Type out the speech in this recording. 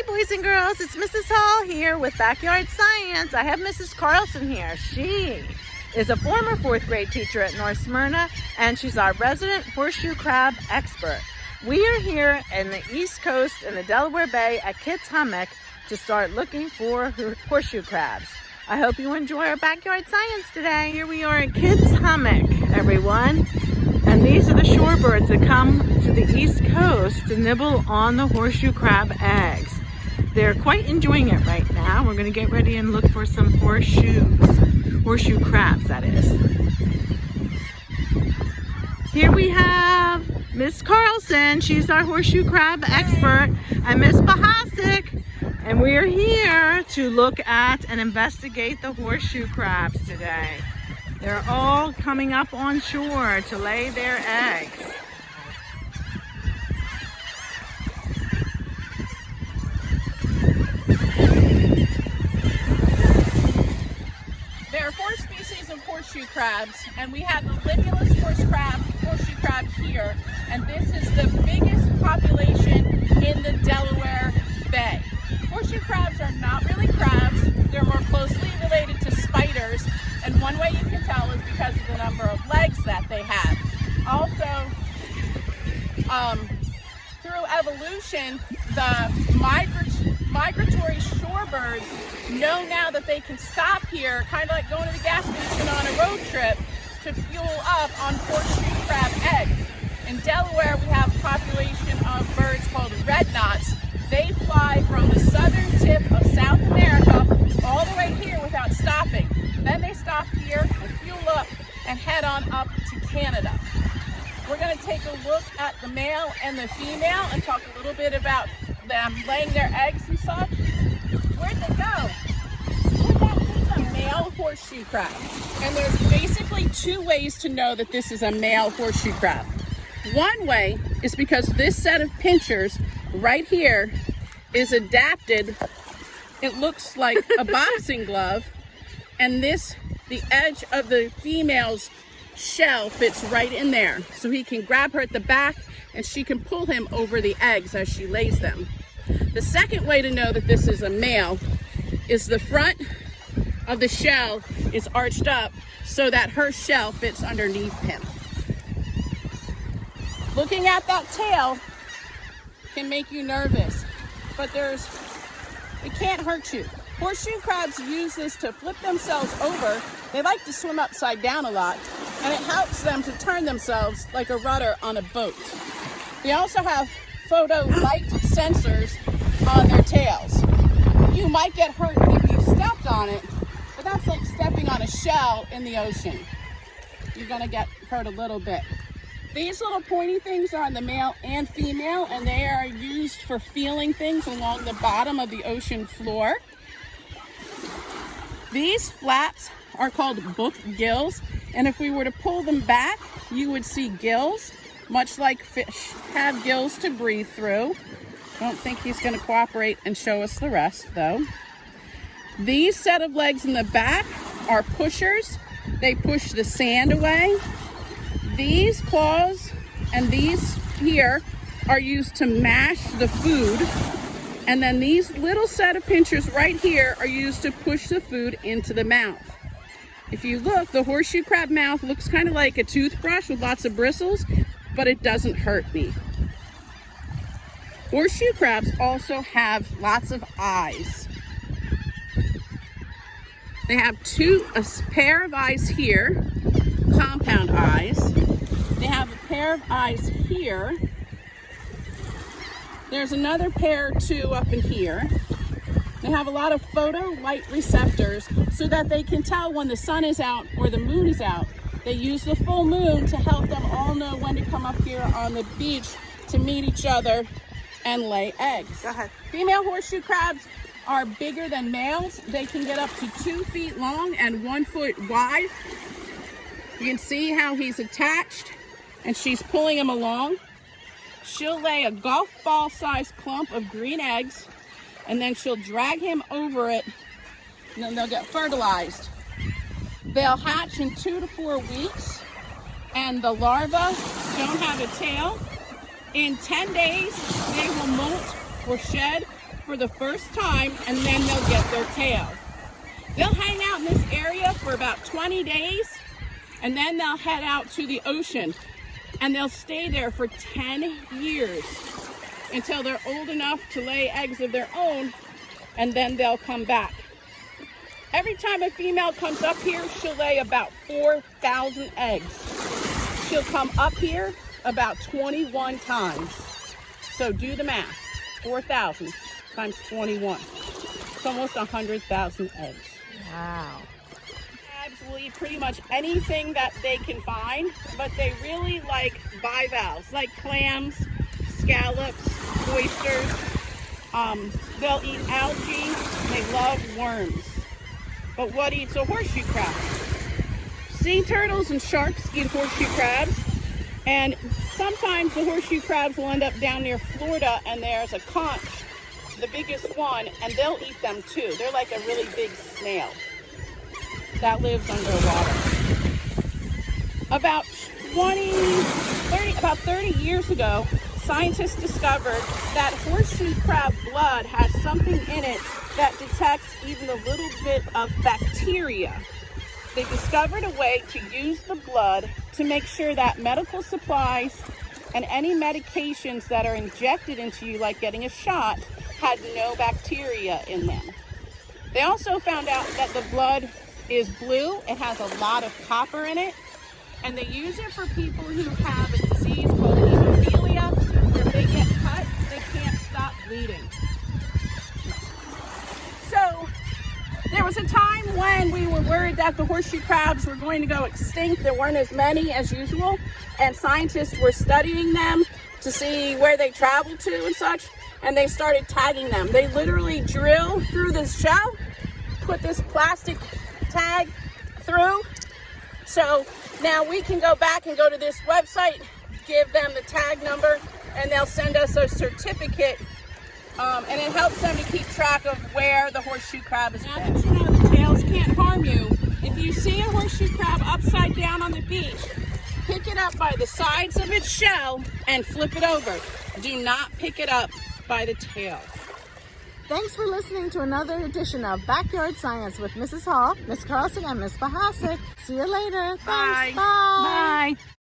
boys and girls, it's Mrs. Hall here with Backyard Science. I have Mrs. Carlson here. She is a former 4th grade teacher at North Smyrna, and she's our resident horseshoe crab expert. We are here in the East Coast in the Delaware Bay at Kids Hummock to start looking for horseshoe crabs. I hope you enjoy our Backyard Science today. Here we are at Kids Hummock, everyone. And these are the shorebirds that come to the East Coast to nibble on the horseshoe crab eggs. They're quite enjoying it right now. We're going to get ready and look for some horseshoe crabs, that is. Here we have Miss Carlson. She's our horseshoe crab expert. And Miss Pechacek. And we're here to look at and investigate the horseshoe crabs today. They're all coming up on shore to lay their eggs. There are 4 species of horseshoe crabs, and we have the libulous horseshoe crab here, and this is the biggest population in the Delaware Bay. Horseshoe crabs are not really crabs. They're more closely related to spiders, and one way you can tell is because of the number of legs that they have. Also, through evolution, the migratory shorebirds know now that they can stop here, kind of like going to the gas station on a road trip, to fuel up on horseshoe crab eggs. In Delaware, we have a population of birds called red knots. They fly from the southern tip of South America all the way here without stopping. Then they stop here and fuel up and head on up to Canada. We're going to take a look at the male and the female and talk a little bit about them laying their eggs and such. Where'd they go? Well, this is a male horseshoe crab. And there's basically 2 ways to know that this is a male horseshoe crab. One way is because this set of pinchers right here is adapted. It looks like a boxing glove, and the edge of the female's shell fits right in there, so he can grab her at the back and she can pull him over the eggs as she lays them. The second way to know that this is a male is the front of the shell is arched up so that her shell fits underneath him. Looking at that tail can make you nervous, but it can't hurt you. Horseshoe crabs use this to flip themselves over. They like to swim upside down a lot, and it helps them to turn themselves like a rudder on a boat. They also have photo light sensors on their tails. You might get hurt if you stepped on it, but that's like stepping on a shell in the ocean. You're gonna get hurt a little bit. These little pointy things are on the male and female, and they are used for feeling things along the bottom of the ocean floor. These flaps are called book gills, and if we were to pull them back, you would see gills, much like fish have gills to breathe through. Don't think he's going to cooperate and show us the rest, though. These set of legs in the back are pushers. They push the sand away. These claws and these here are used to mash the food. And then these little set of pinchers right here are used to push the food into the mouth. If you look, the horseshoe crab mouth looks kind of like a toothbrush with lots of bristles, but it doesn't hurt me. Horseshoe crabs also have lots of eyes. They have a pair of eyes here, compound eyes. They have a pair of eyes here. There's another pair too up in here. They have a lot of photo light receptors so that they can tell when the sun is out or the moon is out. They use the full moon to help them all know when to come up here on the beach to meet each other and lay eggs. Go ahead. Female horseshoe crabs are bigger than males. They can get up to 2 feet long and 1 foot wide. You can see how he's attached and she's pulling him along. She'll lay a golf ball sized clump of green eggs, and then she'll drag him over it, and then they'll get fertilized. They'll hatch in 2 to 4 weeks, and the larvae don't have a tail. In 10 days, they will molt or shed for the first time, and then they'll get their tail. They'll hang out in this area for about 20 days, and then they'll head out to the ocean, and they'll stay there for 10 years until they're old enough to lay eggs of their own, and then they'll come back. Every time a female comes up here, she'll lay about 4,000 eggs. She'll come up here about 21 times. So do the math. 4,000 times 21. It's almost 100,000 eggs. Wow. Crabs will eat pretty much anything that they can find, but they really like bivalves, like clams, scallops, oysters. They'll eat algae. They love worms. But what eats a horseshoe crab? Sea turtles and sharks eat horseshoe crabs, and sometimes the horseshoe crabs will end up down near Florida, and there's a conch, the biggest one, and they'll eat them too. They're like a really big snail that lives underwater. About 30 years ago, scientists discovered that horseshoe crab blood has something in it that detects even a little bit of bacteria. They discovered a way to use the blood to make sure that medical supplies and any medications that are injected into you, like getting a shot, had no bacteria in them. They also found out that the blood is blue. It has a lot of copper in it, and they use it for people who have a disease called hemophilia, where if they get cut, they can't stop bleeding. So there was a time when we were worried that the horseshoe crabs were going to go extinct. There weren't as many as usual, and scientists were studying them to see where they traveled to and such, and they started tagging them. They literally drill through this shell, put this plastic tag through. So now we can go back and go to this website, give them the tag number, and they'll send us a certificate. And it helps them to keep track of where the horseshoe crab is. Now that you know the tails can't harm you, if you see a horseshoe crab upside down on the beach, pick it up by the sides of its shell and flip it over. Do not pick it up by the tail. Thanks for listening to another edition of Backyard Science with Mrs. Hall, Miss Carlson, and Miss Pechacek. See you later. Thanks. Bye. Bye. Bye.